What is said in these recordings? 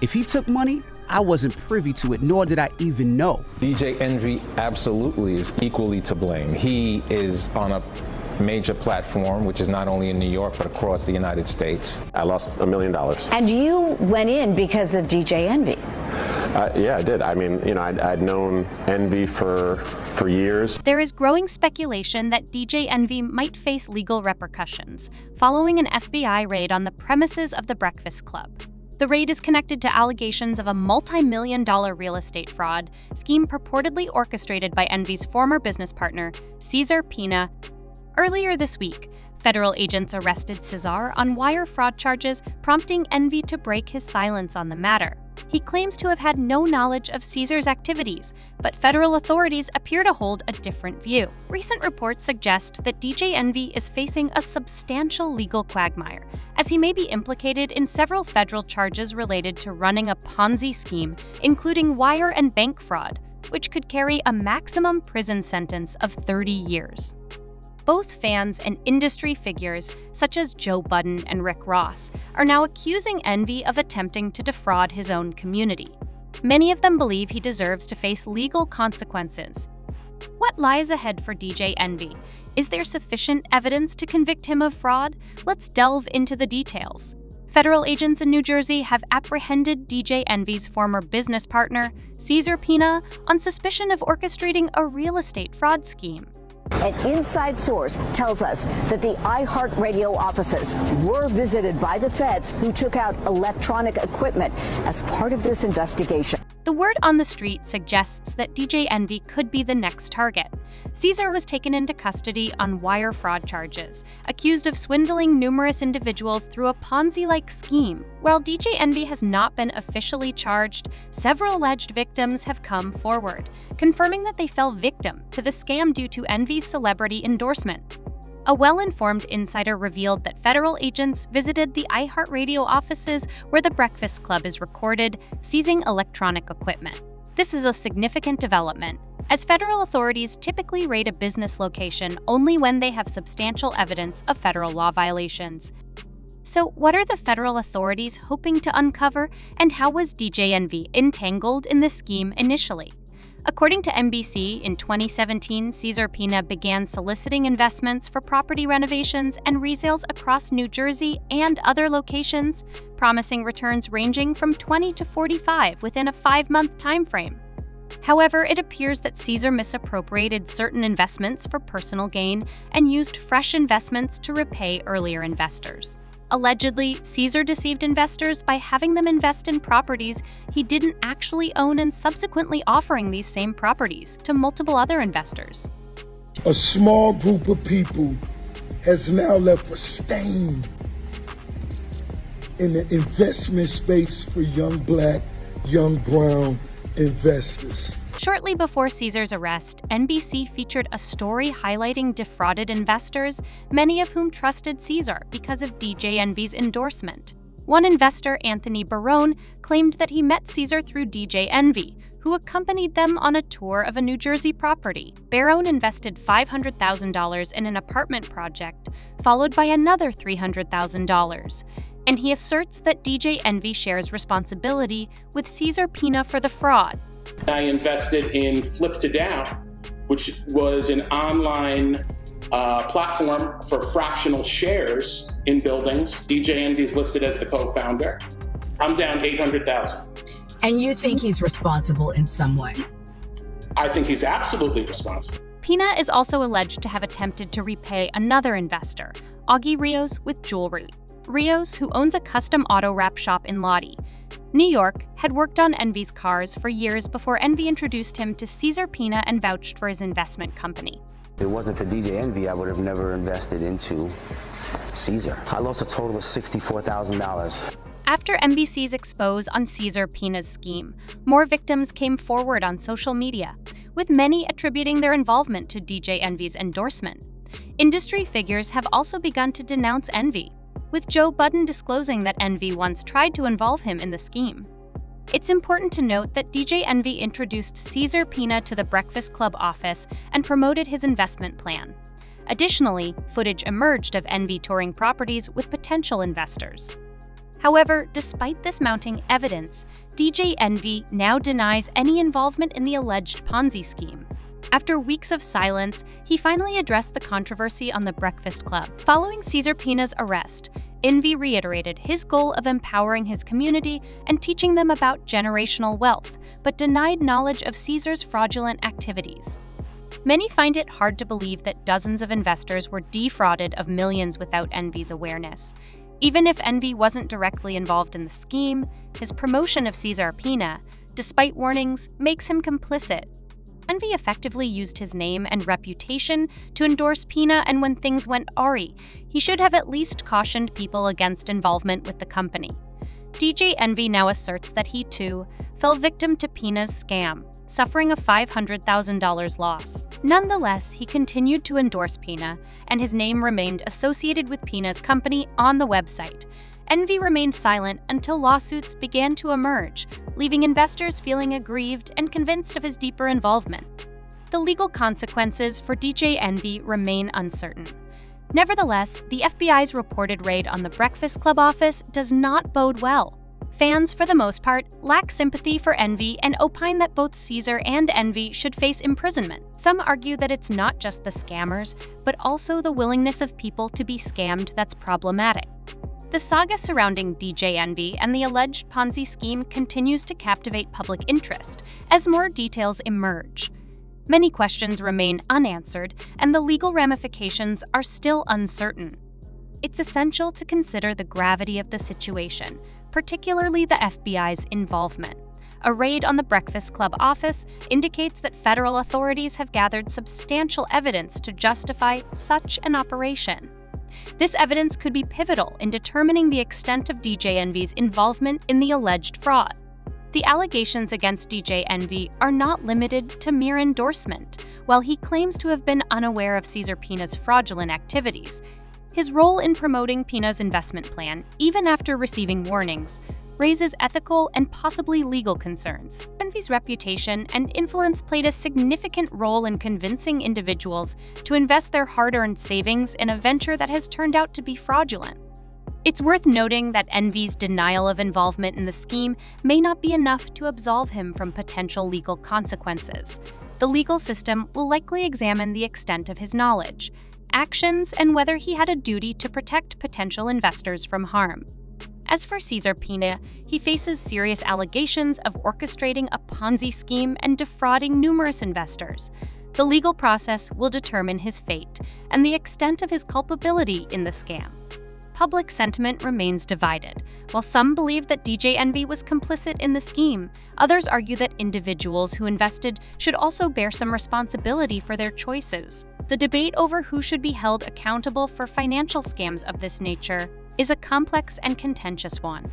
If he took money, I wasn't privy to it, nor did I even know. DJ Envy absolutely is equally to blame. He is on a major platform, which is not only in New York, but across the United States. I lost $1 million. And you went in because of DJ Envy. Yeah, I did. I mean, you know, I'd known Envy for years. There is growing speculation that DJ Envy might face legal repercussions following an FBI raid on the premises of the Breakfast Club. The raid is connected to allegations of a multi-million-dollar real estate fraud scheme purportedly orchestrated by Envy's former business partner, Cesar Pina. Earlier this week, federal agents arrested Cesar on wire fraud charges, prompting Envy to break his silence on the matter. He claims to have had no knowledge of Cesar's activities, but federal authorities appear to hold a different view. Recent reports suggest that DJ Envy is facing a substantial legal quagmire, as he may be implicated in several federal charges related to running a Ponzi scheme, including wire and bank fraud, which could carry a maximum prison sentence of 30 years. Both fans and industry figures, such as Joe Budden and Rick Ross, are now accusing Envy of attempting to defraud his own community. Many of them believe he deserves to face legal consequences. What lies ahead for DJ Envy? Is there sufficient evidence to convict him of fraud? Let's delve into the details. Federal agents in New Jersey have apprehended DJ Envy's former business partner, Cesar Pina, on suspicion of orchestrating a real estate fraud scheme. An inside source tells us that the iHeartRadio offices were visited by the feds, who took out electronic equipment as part of this investigation. The word on the street suggests that DJ Envy could be the next target. Cesar was taken into custody on wire fraud charges, accused of swindling numerous individuals through a Ponzi-like scheme. While DJ Envy has not been officially charged, several alleged victims have come forward, confirming that they fell victim to the scam due to Envy's celebrity endorsement. A well-informed insider revealed that federal agents visited the iHeartRadio offices where the Breakfast Club is recorded, seizing electronic equipment. This is a significant development, as federal authorities typically raid a business location only when they have substantial evidence of federal law violations. So, what are the federal authorities hoping to uncover, and how was DJ Envy entangled in this scheme initially? According to NBC, in 2017, Cesar Pina began soliciting investments for property renovations and resales across New Jersey and other locations, promising returns ranging from 20 to 45 within a 5-month time frame. However, it appears that Cesar misappropriated certain investments for personal gain and used fresh investments to repay earlier investors. Allegedly, Cesar deceived investors by having them invest in properties he didn't actually own and subsequently offering these same properties to multiple other investors. A small group of people has now left a stain in the investment space for young black, young brown investors. Shortly before Cesar's arrest, NBC featured a story highlighting defrauded investors, many of whom trusted Cesar because of DJ Envy's endorsement. One investor, Anthony Barone, claimed that he met Cesar through DJ Envy, who accompanied them on a tour of a New Jersey property. Barone invested $500,000 in an apartment project, followed by another $300,000. And he asserts that DJ Envy shares responsibility with Cesar Pina for the fraud. I invested in Flip to Down, which was an online platform for fractional shares in buildings. DJ Envy is listed as the co-founder. I'm down $800,000. And you think he's responsible in some way? I think he's absolutely responsible. Pina is also alleged to have attempted to repay another investor, Augie Rios, with jewelry. Rios, who owns a custom auto wrap shop in Lodi, New York, had worked on Envy's cars for years before Envy introduced him to Cesar Pina and vouched for his investment company. If it wasn't for DJ Envy, I would have never invested into Cesar. I lost a total of $64,000. After NBC's expose on Cesar Pina's scheme, more victims came forward on social media, with many attributing their involvement to DJ Envy's endorsement. Industry figures have also begun to denounce Envy, with Joe Budden disclosing that Envy once tried to involve him in the scheme. It's important to note that DJ Envy introduced Cesar Pina to the Breakfast Club office and promoted his investment plan. Additionally, footage emerged of Envy touring properties with potential investors. However, despite this mounting evidence, DJ Envy now denies any involvement in the alleged Ponzi scheme. After weeks of silence, he finally addressed the controversy on The Breakfast Club. Following Cesar Pina's arrest, Envy reiterated his goal of empowering his community and teaching them about generational wealth, but denied knowledge of Cesar's fraudulent activities. Many find it hard to believe that dozens of investors were defrauded of millions without Envy's awareness. Even if Envy wasn't directly involved in the scheme, his promotion of Cesar Pina, despite warnings, makes him complicit. Envy effectively used his name and reputation to endorse Pina, and when things went awry, he should have at least cautioned people against involvement with the company. DJ Envy now asserts that he, too, fell victim to Pina's scam, suffering a $500,000 loss. Nonetheless, he continued to endorse Pina, and his name remained associated with Pina's company on the website. Envy remained silent until lawsuits began to emerge, leaving investors feeling aggrieved and convinced of his deeper involvement. The legal consequences for DJ Envy remain uncertain. Nevertheless, the FBI's reported raid on the Breakfast Club office does not bode well. Fans, for the most part, lack sympathy for Envy and opine that both Cesar and Envy should face imprisonment. Some argue that it's not just the scammers, but also the willingness of people to be scammed that's problematic. The saga surrounding DJ Envy and the alleged Ponzi scheme continues to captivate public interest as more details emerge. Many questions remain unanswered, and the legal ramifications are still uncertain. It's essential to consider the gravity of the situation, particularly the FBI's involvement. A raid on the Breakfast Club office indicates that federal authorities have gathered substantial evidence to justify such an operation. This evidence could be pivotal in determining the extent of DJ Envy's involvement in the alleged fraud. The allegations against DJ Envy are not limited to mere endorsement. While he claims to have been unaware of Cesar Pina's fraudulent activities, his role in promoting Pina's investment plan, even after receiving warnings, raises ethical and possibly legal concerns. Envy's reputation and influence played a significant role in convincing individuals to invest their hard-earned savings in a venture that has turned out to be fraudulent. It's worth noting that Envy's denial of involvement in the scheme may not be enough to absolve him from potential legal consequences. The legal system will likely examine the extent of his knowledge, actions, and whether he had a duty to protect potential investors from harm. As for Cesar Pina, he faces serious allegations of orchestrating a Ponzi scheme and defrauding numerous investors. The legal process will determine his fate and the extent of his culpability in the scam. Public sentiment remains divided. While some believe that DJ Envy was complicit in the scheme, others argue that individuals who invested should also bear some responsibility for their choices. The debate over who should be held accountable for financial scams of this nature is a complex and contentious one.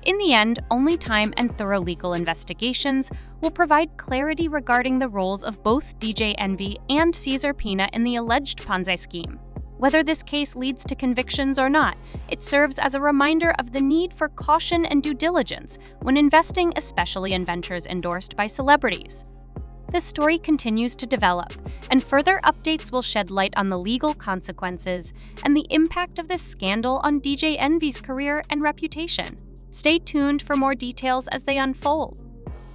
In the end, only time and thorough legal investigations will provide clarity regarding the roles of both DJ Envy and Cesar Pina in the alleged Ponzi scheme. Whether this case leads to convictions or not, it serves as a reminder of the need for caution and due diligence when investing, especially in ventures endorsed by celebrities. The story continues to develop, and further updates will shed light on the legal consequences and the impact of this scandal on DJ Envy's career and reputation. Stay tuned for more details as they unfold.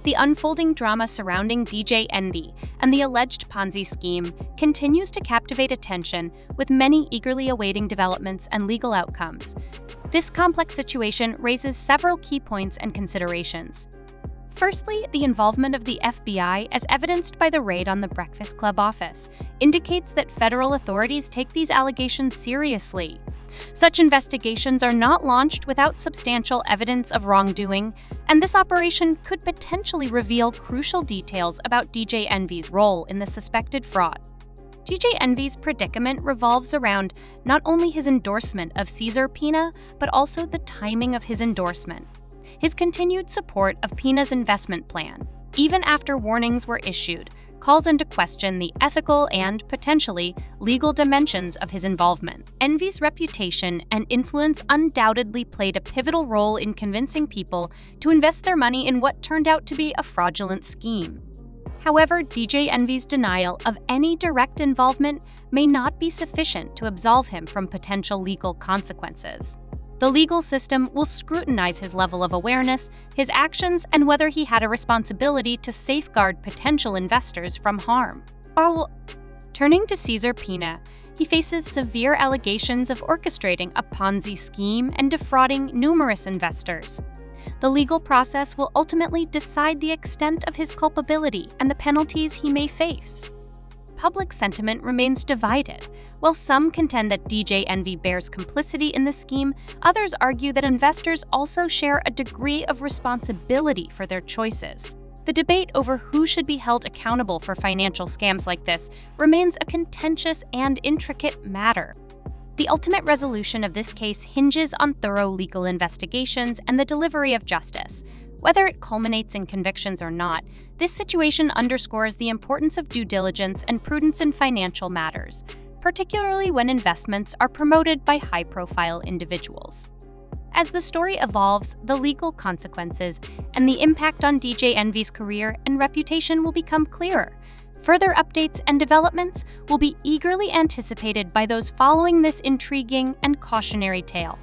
The unfolding drama surrounding DJ Envy and the alleged Ponzi scheme continues to captivate attention, with many eagerly awaiting developments and legal outcomes. This complex situation raises several key points and considerations. Firstly, the involvement of the FBI, as evidenced by the raid on the Breakfast Club office, indicates that federal authorities take these allegations seriously. Such investigations are not launched without substantial evidence of wrongdoing, and this operation could potentially reveal crucial details about DJ Envy's role in the suspected fraud. DJ Envy's predicament revolves around not only his endorsement of Cesar Pina, but also the timing of his endorsement. His continued support of Pina's investment plan, even after warnings were issued, calls into question the ethical and, potentially, legal dimensions of his involvement. Envy's reputation and influence undoubtedly played a pivotal role in convincing people to invest their money in what turned out to be a fraudulent scheme. However, DJ Envy's denial of any direct involvement may not be sufficient to absolve him from potential legal consequences. The legal system will scrutinize his level of awareness, his actions, and whether he had a responsibility to safeguard potential investors from harm. Turning to Cesar Pina, he faces severe allegations of orchestrating a Ponzi scheme and defrauding numerous investors. The legal process will ultimately decide the extent of his culpability and the penalties he may face. Public sentiment remains divided. While some contend that DJ Envy bears complicity in the scheme, others argue that investors also share a degree of responsibility for their choices. The debate over who should be held accountable for financial scams like this remains a contentious and intricate matter. The ultimate resolution of this case hinges on thorough legal investigations and the delivery of justice. Whether it culminates in convictions or not, this situation underscores the importance of due diligence and prudence in financial matters, particularly when investments are promoted by high-profile individuals. As the story evolves, the legal consequences and the impact on DJ Envy's career and reputation will become clearer. Further updates and developments will be eagerly anticipated by those following this intriguing and cautionary tale.